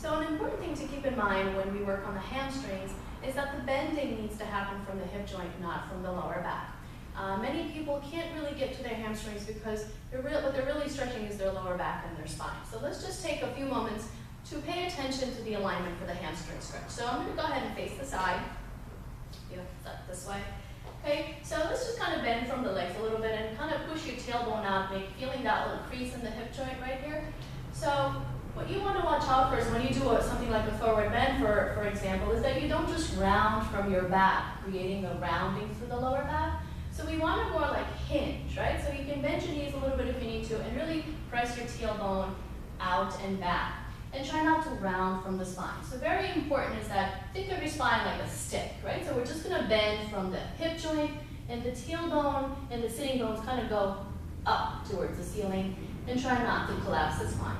So an important thing to keep in mind when we work on the hamstrings is that the bending needs to happen from the hip joint, not from the lower back. Many people can't really get to their hamstrings because what they're really stretching is their lower back and their spine. So let's just take a few moments to pay attention to the alignment for the hamstring stretch. So I'm going to go ahead and face the side. This way. Okay, so let's just kind of bend from the legs a little bit and kind of push your tailbone out, feeling that little crease in the hip joint right here. So what you want to watch out for is when you do something like a forward bend, for example, is that you don't just round from your back, creating a rounding through the lower back. So we want to more like hinge, right? So you can bend your knees a little bit if you need to, and really press your tailbone out and back. And try not to round from the spine. So very important is that think of your spine like a stick, right? So we're just going to bend from the hip joint, and the tailbone and the sitting bones kind of go up towards the ceiling, and try not to collapse the spine.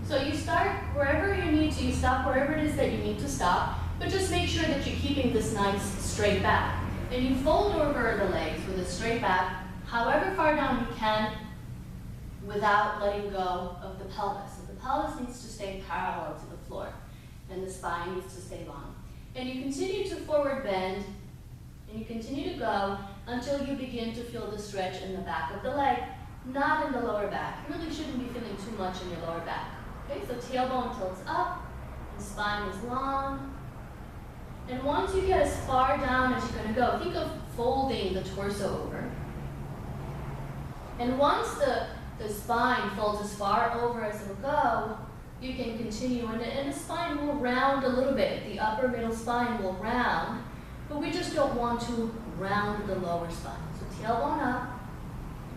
So you start wherever you need to, you stop wherever it is that you need to stop, but just make sure that you're keeping this nice straight back. And you fold over the legs with a straight back, however far down you can, without letting go of the pelvis. So the pelvis needs to stay parallel to the floor, and the spine needs to stay long. And you continue to forward bend, and you continue to go until you begin to feel the stretch in the back of the leg, not in the lower back. You really shouldn't be feeling too much in your lower back. Okay, so tailbone tilts up, and spine is long. And once you get as far down as you're going to go, think of folding the torso over. And once the spine folds as far over as it'll go, you can continue, and the spine will round a little bit. The upper middle spine will round, but we just don't want to round the lower spine. So tailbone up,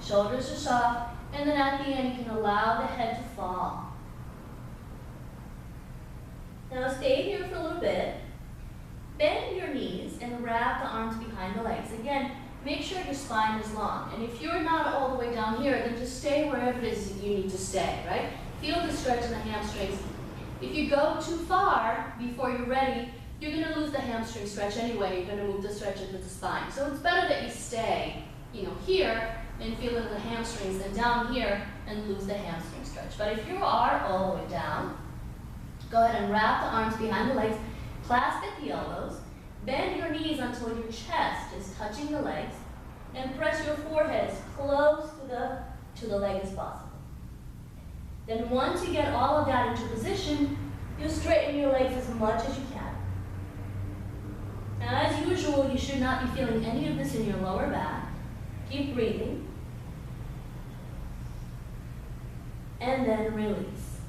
shoulders are soft, and then at the end you can allow the head to fall. Now stay here for a little bit. Bend your knees and wrap the arms behind the legs. Again, make sure your spine is long. And if you're not all the way down here, then just stay wherever it is that you need to stay, right? Feel the stretch in the hamstrings. If you go too far before you're ready, you're going to lose the hamstring stretch anyway. You're going to move the stretch into the spine. So it's better that you stay, here and feel in the hamstrings than down here and lose the hamstring stretch. But if you are all the way down, go ahead and wrap the arms behind the legs, clasp at the elbows, bend your knees until your chest is touching the legs, and press your forehead as close to the leg as possible. Then once you get all of that into position, you straighten your legs as much as you can. Now, as usual, you should not be feeling any of this in your lower back. Keep breathing. And then release.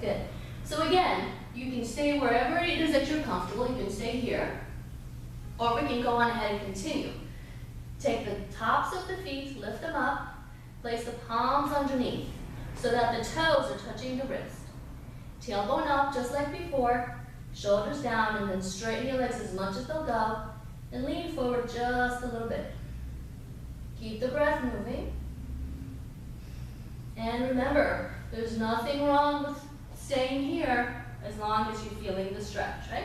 Good. So again, you can stay wherever it is that you're comfortable. You can stay here. Or we can go on ahead and continue. Take the tops of the feet, lift them up, place the palms underneath so that the toes are touching the wrist. Tailbone up just like before, shoulders down, and then straighten your legs as much as they'll go, and lean forward just a little bit. Keep the breath moving. And remember, there's nothing wrong with staying here as long as you're feeling the stretch, right?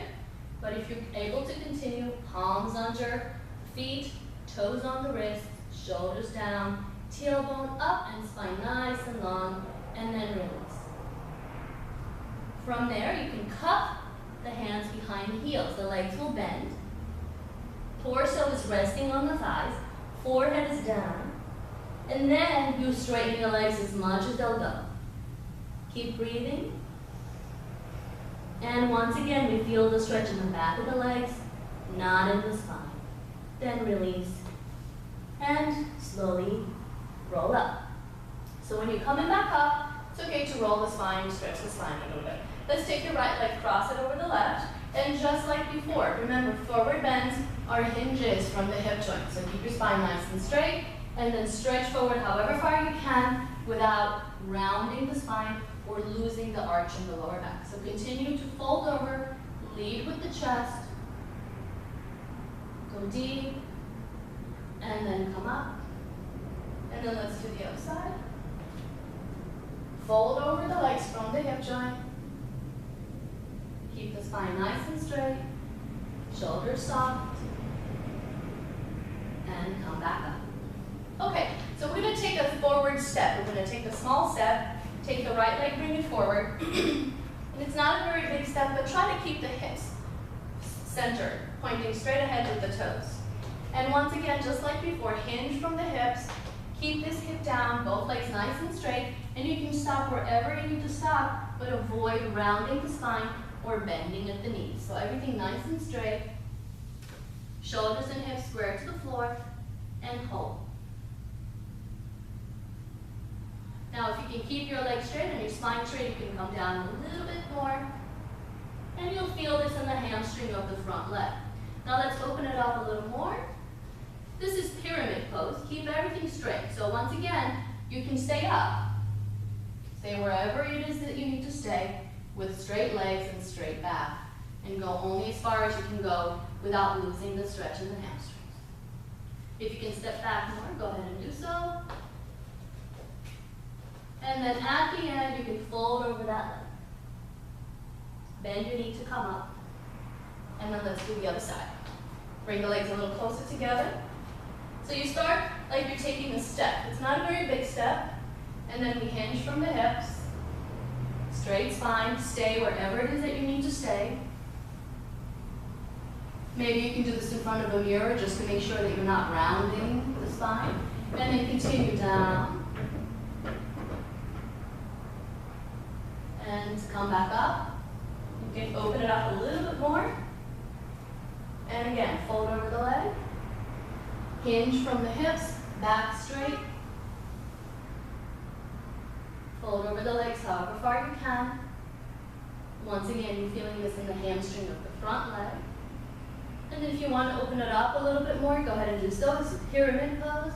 But if you're able to continue, palms under feet, toes on the wrist, shoulders down, tailbone up, and spine nice and long, and then release. From there, you can cup the hands behind the heels. The legs will bend. Torso is resting on the thighs. Forehead is down. And then you straighten your legs as much as they'll go. Keep breathing. And once again, we feel the stretch in the back of the legs, not in the spine. Then release. And slowly roll up. So when you're coming back up, it's okay to roll the spine, stretch the spine a little bit. Let's take your right leg, cross it over the left, and just like before, remember, forward bends are hinges from the hip joint. So keep your spine nice and straight, and then stretch forward however far you can without rounding the spine or losing the arch in the lower back. So continue to fold over, lead with the chest, go deep, and then come up. And then let's do the other side. Fold over the legs from the hip joint. Keep the spine nice and straight, shoulders soft, and come back up. Okay, so we're going to take a forward step. We're going to take a small step, take the right leg, bring it forward, And it's not a very big step, but try to keep the hips centered, pointing straight ahead with the toes. And once again, just like before, hinge from the hips, keep this hip down, both legs nice and straight, and you can stop wherever you need to stop, but avoid rounding the spine or bending at the knees. So everything nice and straight, shoulders and hips square to the floor, and hold. Now if you can keep your legs straight and your spine straight, you can come down a little bit more, and you'll feel this in the hamstring of the front leg. Now let's open it up a little more. This is pyramid pose. Keep everything straight. So once again, you can stay up. Stay wherever it is that you need to stay with straight legs and straight back. And go only as far as you can go without losing the stretch in the hamstrings. If you can step back more, go ahead and do so. And then at the end, you can fold over that leg. Bend your knee to come up. And then let's do the other side. Bring the legs a little closer together. So you start like you're taking a step. It's not a very big step. And then we hinge from the hips. Straight spine. Stay wherever it is that you need to stay. Maybe you can do this in front of a mirror just to make sure that you're not rounding the spine. And then continue down. And come back up. You can open it up a little bit more. And again, fold over the leg. Hinge from the hips, back straight. Fold over the legs however far you can. Once again, you're feeling this in the hamstring of the front leg. And then if you want to open it up a little bit more, go ahead and do so. This is pyramid pose.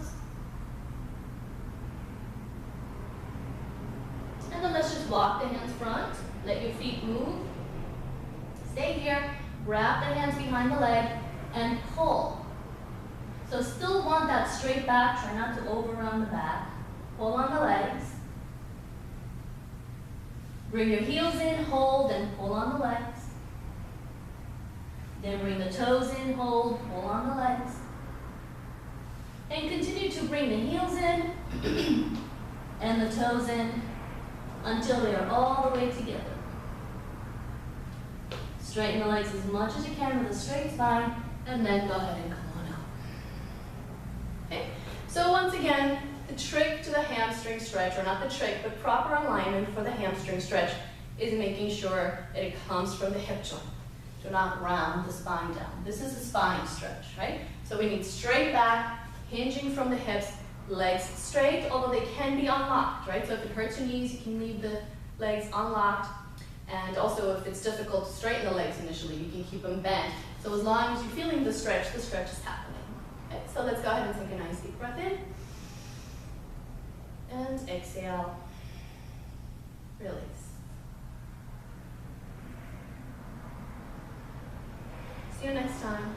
And then let's just walk the hands front. Let your feet move. Stay here. Wrap the hands behind the leg and pull. So still want that straight back. Try not to overrun the back. Pull on the legs. Bring your heels in, hold, and pull on the legs. Then bring the toes in, hold, pull on the legs. And continue to bring the heels in and the toes in until they are all the way together. Straighten the legs as much as you can with a straight spine, and then go ahead and come on out. Okay? So once again, the trick to the hamstring stretch, or not the trick, but proper alignment for the hamstring stretch is making sure that it comes from the hip joint. Do not round the spine down. This is a spine stretch, right? So we need straight back, hinging from the hips, legs straight, although they can be unlocked, right? So if it hurts your knees, you can leave the legs unlocked. And also if it's difficult to straighten the legs initially, you can keep them bent. So as long as you're feeling the stretch is happening. Okay, so let's go ahead and take a nice deep breath in. And exhale. Release. See you next time.